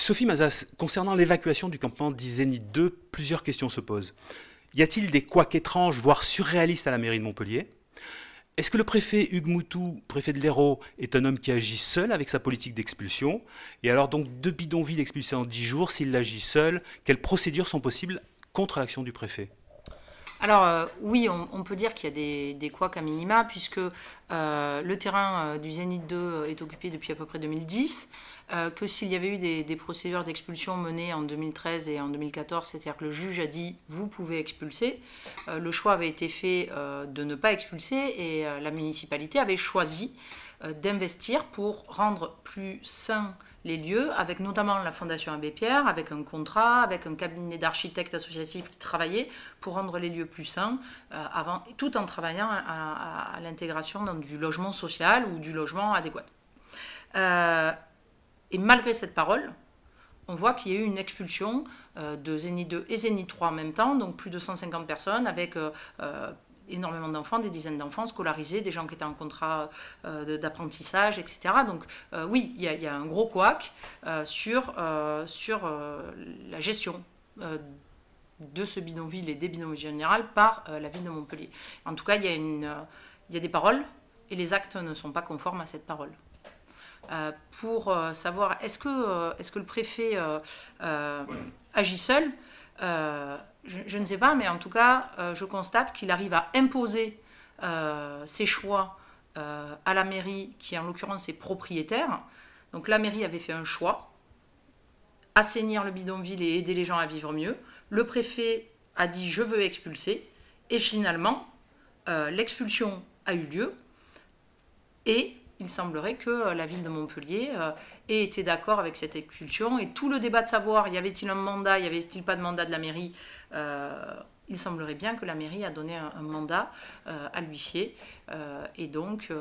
Sophie Mazas, concernant l'évacuation du campement d'Isénith 2, plusieurs questions se posent. Y a-t-il des couacs étranges, voire surréalistes à la mairie de Montpellier? Est-ce que le préfet Hugues Moutou, préfet de l'Hérault, est un homme qui agit seul avec sa politique d'expulsion? Et alors donc 2 bidonvilles expulsés en 10 jours, s'il agit seul, quelles procédures sont possibles contre l'action du préfet? Alors oui, on peut dire qu'il y a des couacs à minima, puisque le terrain du Zénith 2 est occupé depuis à peu près 2010, que s'il y avait eu des procédures d'expulsion menées en 2013 et en 2014, c'est-à-dire que le juge a dit « vous pouvez expulser », le choix avait été fait de ne pas expulser, et la municipalité avait choisi d'investir pour rendre plus sains les lieux, avec notamment la Fondation Abbé Pierre, avec un contrat, avec un cabinet d'architectes associatifs qui travaillait pour rendre les lieux plus sains, tout en travaillant à l'intégration dans du logement social ou du logement adéquat. Et malgré cette parole, on voit qu'il y a eu une expulsion de Zénith 2 et Zénith 3 en même temps, donc plus de 150 personnes, avec énormément d'enfants, des dizaines d'enfants scolarisés, des gens qui étaient en contrat d'apprentissage, etc. Donc oui, il y a un gros couac sur la gestion de ce bidonville et des bidonvilles en général par la ville de Montpellier. En tout cas, il y a des paroles et les actes ne sont pas conformes à cette parole. Pour savoir est-ce que le préfet agit seul, je ne sais pas, mais en tout cas, je constate qu'il arrive à imposer ses choix à la mairie, qui en l'occurrence est propriétaire. Donc la mairie avait fait un choix, assainir le bidonville et aider les gens à vivre mieux. Le préfet a dit « je veux expulser », et finalement, l'expulsion a eu lieu, et il semblerait que la ville de Montpellier ait été d'accord avec cette expulsion. Et tout le débat de savoir, y avait-il un mandat, y avait-il pas de mandat de la mairie, il semblerait bien que la mairie a donné un mandat à l'huissier. Et donc,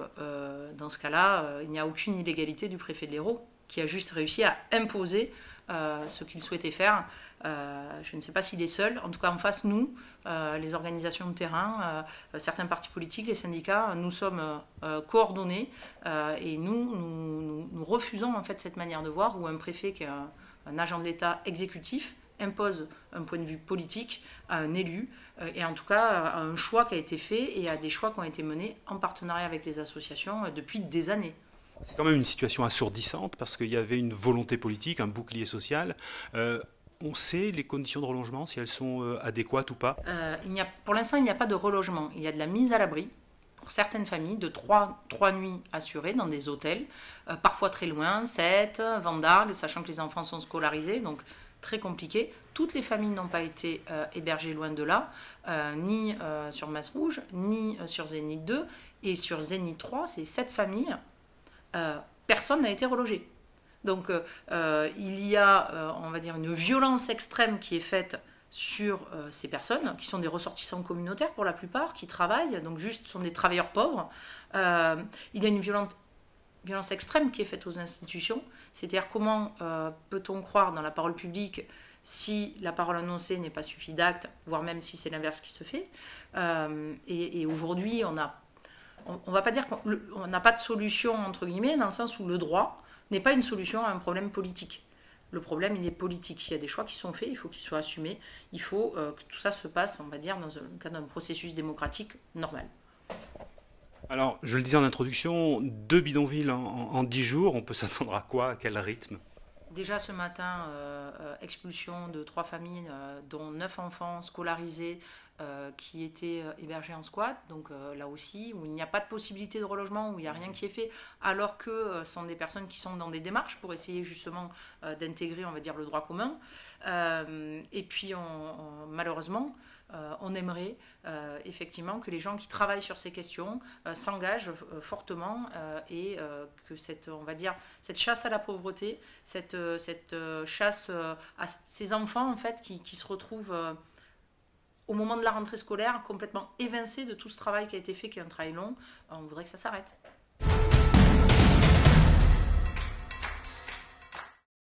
dans ce cas-là, il n'y a aucune illégalité du préfet de l'Hérault, qui a juste réussi à imposer ce qu'il souhaitait faire. Je ne sais pas s'il est seul. En tout cas, en face, nous, les organisations de terrain, certains partis politiques, les syndicats, nous sommes coordonnés et nous refusons en fait cette manière de voir où un préfet qui est un agent de l'État exécutif impose un point de vue politique à un élu et en tout cas à un choix qui a été fait et à des choix qui ont été menés en partenariat avec les associations depuis des années. C'est quand même une situation assourdissante parce qu'il y avait une volonté politique, un bouclier social. On sait les conditions de relogement, si elles sont adéquates ou pas? Pour l'instant, il n'y a pas de relogement. Il y a de la mise à l'abri pour certaines familles de 3 nuits assurées dans des hôtels, parfois très loin, Sète, Vendargues, sachant que les enfants sont scolarisés, donc très compliqué. Toutes les familles n'ont pas été hébergées loin de là, ni sur Masrouge, ni sur Zénith 2. Et sur Zénith 3, c'est 7 familles, personne n'a été relogé. Donc il y a, on va dire, une violence extrême qui est faite sur ces personnes, qui sont des ressortissants communautaires pour la plupart, qui travaillent, donc juste sont des travailleurs pauvres. Il y a une violence extrême qui est faite aux institutions, c'est-à-dire comment peut-on croire dans la parole publique si la parole annoncée n'est pas suivie d'actes, voire même si c'est l'inverse qui se fait. Et aujourd'hui, on va pas dire qu'on n'a pas de solution, entre guillemets, dans le sens où le droit n'est pas une solution à un problème politique. Le problème, il est politique. S'il y a des choix qui sont faits, il faut qu'ils soient assumés. Il faut que tout ça se passe, on va dire, dans le cadre d'un processus démocratique normal. Alors, je le disais en introduction, 2 bidonvilles en 10 jours, on peut s'attendre à quoi? À quel rythme? Déjà ce matin, expulsion de 3 familles, dont 9 enfants scolarisés qui étaient hébergés en squat. Donc là aussi, où il n'y a pas de possibilité de relogement, où il n'y a rien qui est fait, alors que ce sont des personnes qui sont dans des démarches pour essayer justement d'intégrer, on va dire, le droit commun. Et puis, malheureusement, on aimerait effectivement que les gens qui travaillent sur ces questions s'engagent fortement et que on va dire, cette chasse à la pauvreté, cette chasse à ces enfants en fait, qui se retrouvent au moment de la rentrée scolaire complètement évincés de tout ce travail qui a été fait, qui est un travail long, on voudrait que ça s'arrête.